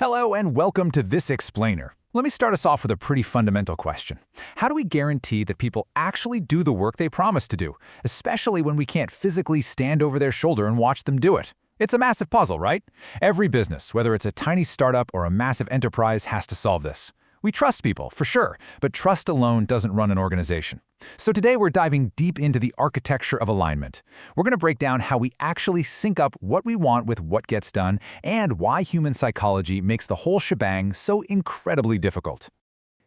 Hello and welcome to This Explainer. Let me start us off with a pretty fundamental question. How do we guarantee that people actually do the work they promise to do, especially when we can't physically stand over their shoulder and watch them do it? It's a massive puzzle, right? Every business, whether it's a tiny startup or a massive enterprise, has to solve this. We trust people, for sure, but trust alone doesn't run an organization. So today we're diving deep into the architecture of alignment. We're going to break down how we actually sync up what we want with what gets done and why human psychology makes the whole shebang so incredibly difficult.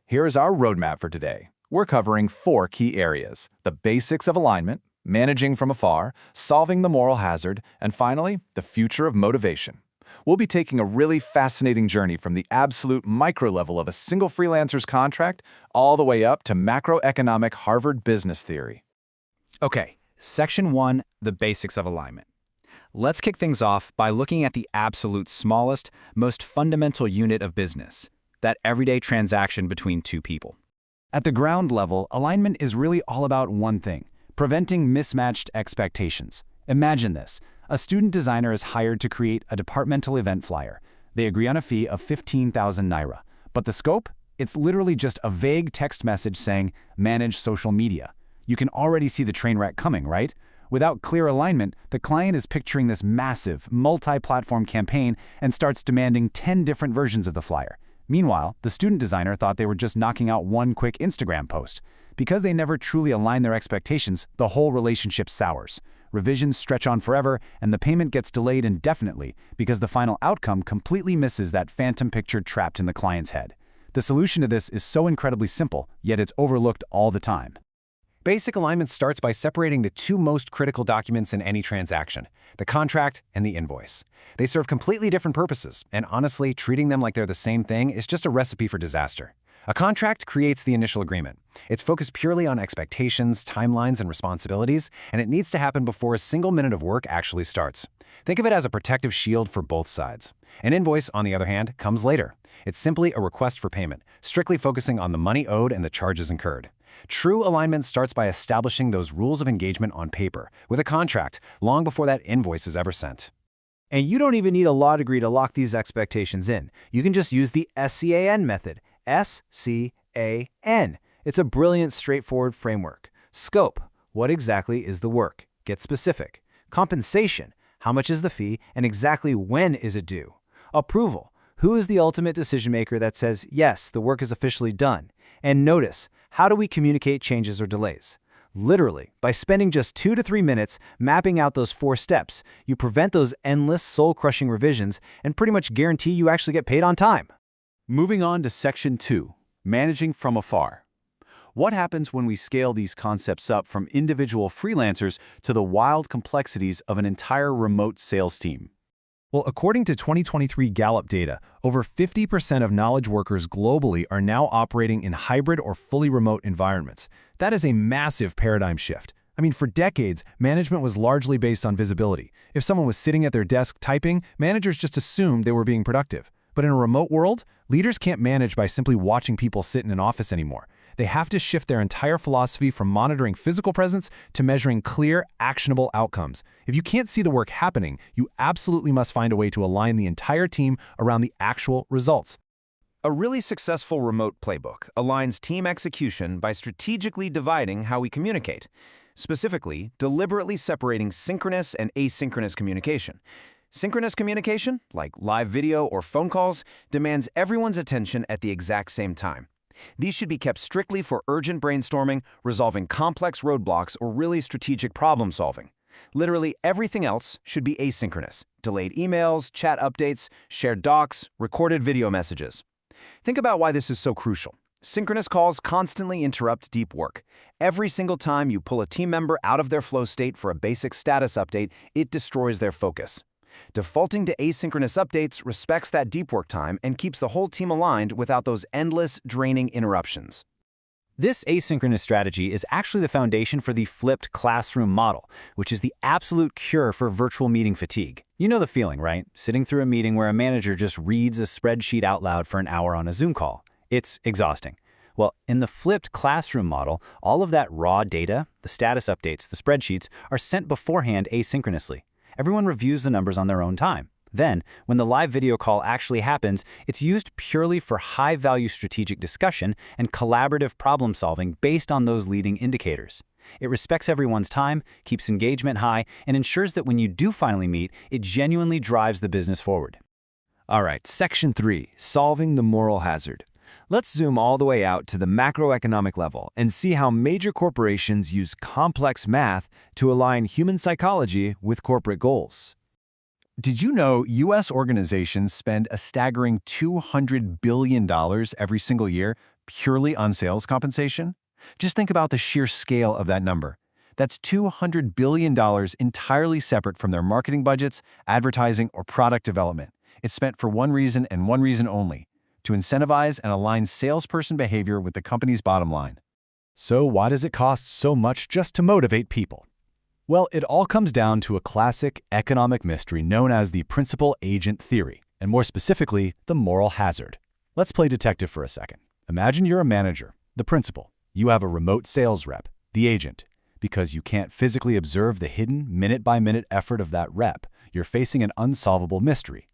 Here's our roadmap for today. We're covering 4 key areas: the basics of alignment, managing from afar, solving the moral hazard, and finally, the future of motivation. We'll be taking a really fascinating journey from the absolute micro level of a single freelancer's contract all the way up to macroeconomic Harvard business theory. Okay, Section 1, the basics of alignment. Let's kick things off by looking at the absolute smallest, most fundamental unit of business, that everyday transaction between two people. At the ground level, alignment is really all about one thing: preventing mismatched expectations. Imagine this. A student designer is hired to create a departmental event flyer. They agree on a fee of 15,000 naira. But the scope? It's literally just a vague text message saying, manage social media. You can already see the train wreck coming, right? Without clear alignment, the client is picturing this massive, multi-platform campaign and starts demanding 10 different versions of the flyer. Meanwhile, the student designer thought they were just knocking out one quick Instagram post. Because they never truly align their expectations, the whole relationship sours. Revisions stretch on forever, and the payment gets delayed indefinitely because the final outcome completely misses that phantom picture trapped in the client's head. The solution to this is so incredibly simple, yet it's overlooked all the time. Basic alignment starts by separating the two most critical documents in any transaction: the contract and the invoice. They serve completely different purposes, and honestly, treating them like they're the same thing is just a recipe for disaster. A contract creates the initial agreement. It's focused purely on expectations, timelines, and responsibilities, and it needs to happen before a single minute of work actually starts. Think of it as a protective shield for both sides. An invoice, on the other hand, comes later. It's simply a request for payment, strictly focusing on the money owed and the charges incurred. True alignment starts by establishing those rules of engagement on paper, with a contract, long before that invoice is ever sent. And you don't even need a law degree to lock these expectations in. You can just use the SCAN method. SCAN. It's a brilliant, straightforward framework. Scope. What exactly is the work? Get specific. Compensation. How much is the fee and exactly when is it due? Approval. Who is the ultimate decision maker that says, yes, the work is officially done? And notice, how do we communicate changes or delays? Literally, by spending just 2 to 3 minutes mapping out those 4 steps, you prevent those endless, soul-crushing revisions and pretty much guarantee you actually get paid on time. Moving on to Section 2, managing from afar. What happens when we scale these concepts up from individual freelancers to the wild complexities of an entire remote sales team? Well, according to 2023 Gallup data, over 50% of knowledge workers globally are now operating in hybrid or fully remote environments. That is a massive paradigm shift. I mean, for decades, management was largely based on visibility. If someone was sitting at their desk typing, managers just assumed they were being productive. But in a remote world, leaders can't manage by simply watching people sit in an office anymore. They have to shift their entire philosophy from monitoring physical presence to measuring clear, actionable outcomes. If you can't see the work happening, you absolutely must find a way to align the entire team around the actual results. A really successful remote playbook aligns team execution by strategically dividing how we communicate, specifically, deliberately separating synchronous and asynchronous communication. Synchronous communication, like live video or phone calls, demands everyone's attention at the exact same time. These should be kept strictly for urgent brainstorming, resolving complex roadblocks, or really strategic problem solving. Literally everything else should be asynchronous: delayed emails, chat updates, shared docs, recorded video messages. Think about why this is so crucial. Synchronous calls constantly interrupt deep work. Every single time you pull a team member out of their flow state for a basic status update, it destroys their focus. Defaulting to asynchronous updates respects that deep work time and keeps the whole team aligned without those endless, draining interruptions. This asynchronous strategy is actually the foundation for the flipped classroom model, which is the absolute cure for virtual meeting fatigue. You know the feeling, right? Sitting through a meeting where a manager just reads a spreadsheet out loud for an hour on a Zoom call. It's exhausting. Well, in the flipped classroom model, all of that raw data, the status updates, the spreadsheets, are sent beforehand asynchronously. Everyone reviews the numbers on their own time. Then, when the live video call actually happens, it's used purely for high-value strategic discussion and collaborative problem-solving based on those leading indicators. It respects everyone's time, keeps engagement high, and ensures that when you do finally meet, it genuinely drives the business forward. All right, Section 3, Solving the Moral Hazard. Let's zoom all the way out to the macroeconomic level and see how major corporations use complex math to align human psychology with corporate goals. Did you know U.S. organizations spend a staggering $200 billion every single year purely on sales compensation? Just think about the sheer scale of that number. That's $200 billion entirely separate from their marketing budgets, advertising, or product development. It's spent for one reason and one reason only: to incentivize and align salesperson behavior with the company's bottom line. So why does it cost so much just to motivate people? Well, it all comes down to a classic economic mystery known as the principal-agent theory, and more specifically, the moral hazard. Let's play detective for a second. Imagine you're a manager, the principal. You have a remote sales rep, the agent. Because you can't physically observe the hidden, minute-by-minute effort of that rep, you're facing an unsolvable mystery.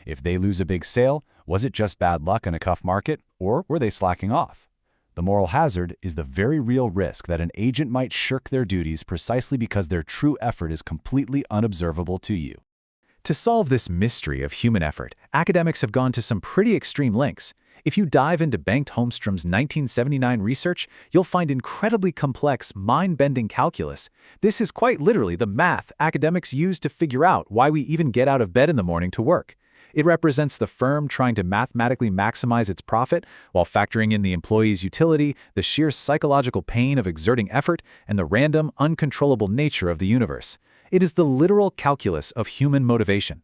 If they lose a big sale, was it just bad luck in a tough market, or were they slacking off? The moral hazard is the very real risk that an agent might shirk their duties precisely because their true effort is completely unobservable to you. To solve this mystery of human effort, academics have gone to some pretty extreme lengths. If you dive into Bengt Holmström's 1979 research, you'll find incredibly complex, mind-bending calculus. This is quite literally the math academics use to figure out why we even get out of bed in the morning to work. It represents the firm trying to mathematically maximize its profit while factoring in the employee's utility, the sheer psychological pain of exerting effort, and the random, uncontrollable nature of the universe. It is the literal calculus of human motivation.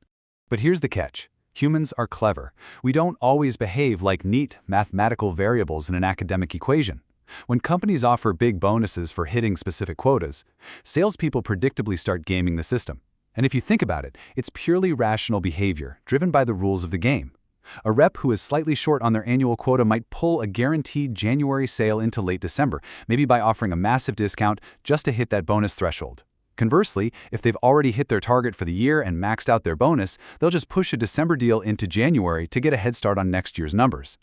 But here's the catch. Humans are clever. We don't always behave like neat mathematical variables in an academic equation. When companies offer big bonuses for hitting specific quotas, salespeople predictably start gaming the system. And if you think about it, it's purely rational behavior, driven by the rules of the game. A rep who is slightly short on their annual quota might pull a guaranteed January sale into late December, maybe by offering a massive discount just to hit that bonus threshold. Conversely, if they've already hit their target for the year and maxed out their bonus, they'll just push a December deal into January to get a head start on next year's numbers.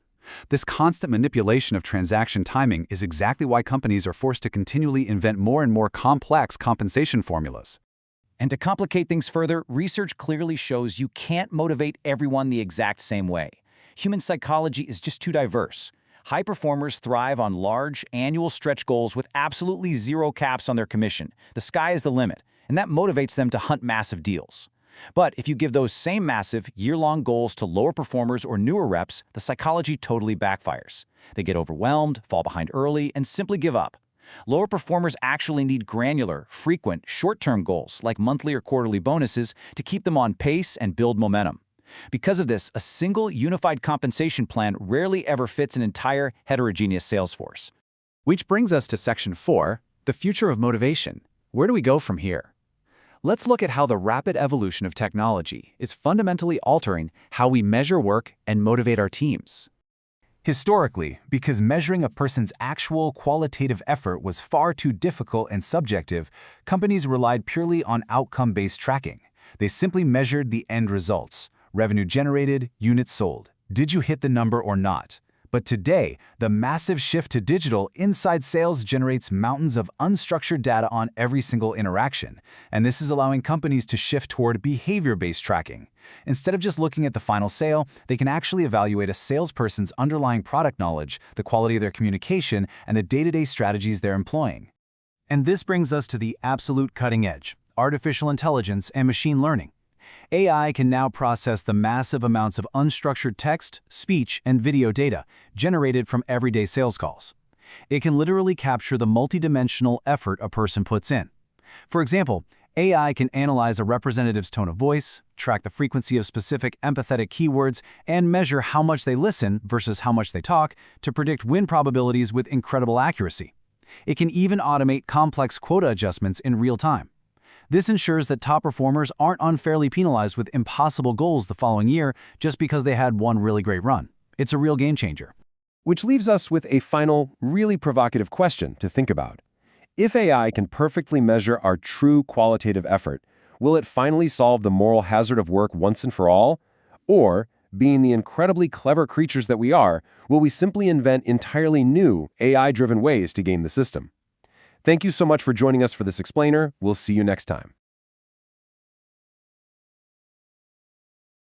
This constant manipulation of transaction timing is exactly why companies are forced to continually invent more and more complex compensation formulas. And to complicate things further, research clearly shows you can't motivate everyone the exact same way. Human psychology is just too diverse. High performers thrive on large, annual stretch goals with absolutely zero caps on their commission. The sky is the limit, and that motivates them to hunt massive deals. But if you give those same massive, year-long goals to lower performers or newer reps, the psychology totally backfires. They get overwhelmed, fall behind early, and simply give up. Lower performers actually need granular, frequent, short-term goals like monthly or quarterly bonuses to keep them on pace and build momentum. Because of this, a single unified compensation plan rarely ever fits an entire heterogeneous sales force. Which brings us to Section 4, the future of motivation. Where do we go from here? Let's look at how the rapid evolution of technology is fundamentally altering how we measure work and motivate our teams. Historically, because measuring a person's actual qualitative effort was far too difficult and subjective, companies relied purely on outcome-based tracking. They simply measured the end results: revenue generated, units sold. Did you hit the number or not? But today, the massive shift to digital inside sales generates mountains of unstructured data on every single interaction, and this is allowing companies to shift toward behavior-based tracking. Instead of just looking at the final sale, they can actually evaluate a salesperson's underlying product knowledge, the quality of their communication, and the day-to-day strategies they're employing. And this brings us to the absolute cutting edge: artificial intelligence and machine learning. AI can now process the massive amounts of unstructured text, speech, and video data generated from everyday sales calls. It can literally capture the multidimensional effort a person puts in. For example, AI can analyze a representative's tone of voice, track the frequency of specific empathetic keywords, and measure how much they listen versus how much they talk to predict win probabilities with incredible accuracy. It can even automate complex quota adjustments in real time. This ensures that top performers aren't unfairly penalized with impossible goals the following year just because they had one really great run. It's a real game changer. Which leaves us with a final, really provocative question to think about. If AI can perfectly measure our true qualitative effort, Will it finally solve the moral hazard of work once and for all? Or, being the incredibly clever creatures that we are, will we simply invent entirely new AI-driven ways to game the system? Thank you so much for joining us for this explainer. We'll see you next time.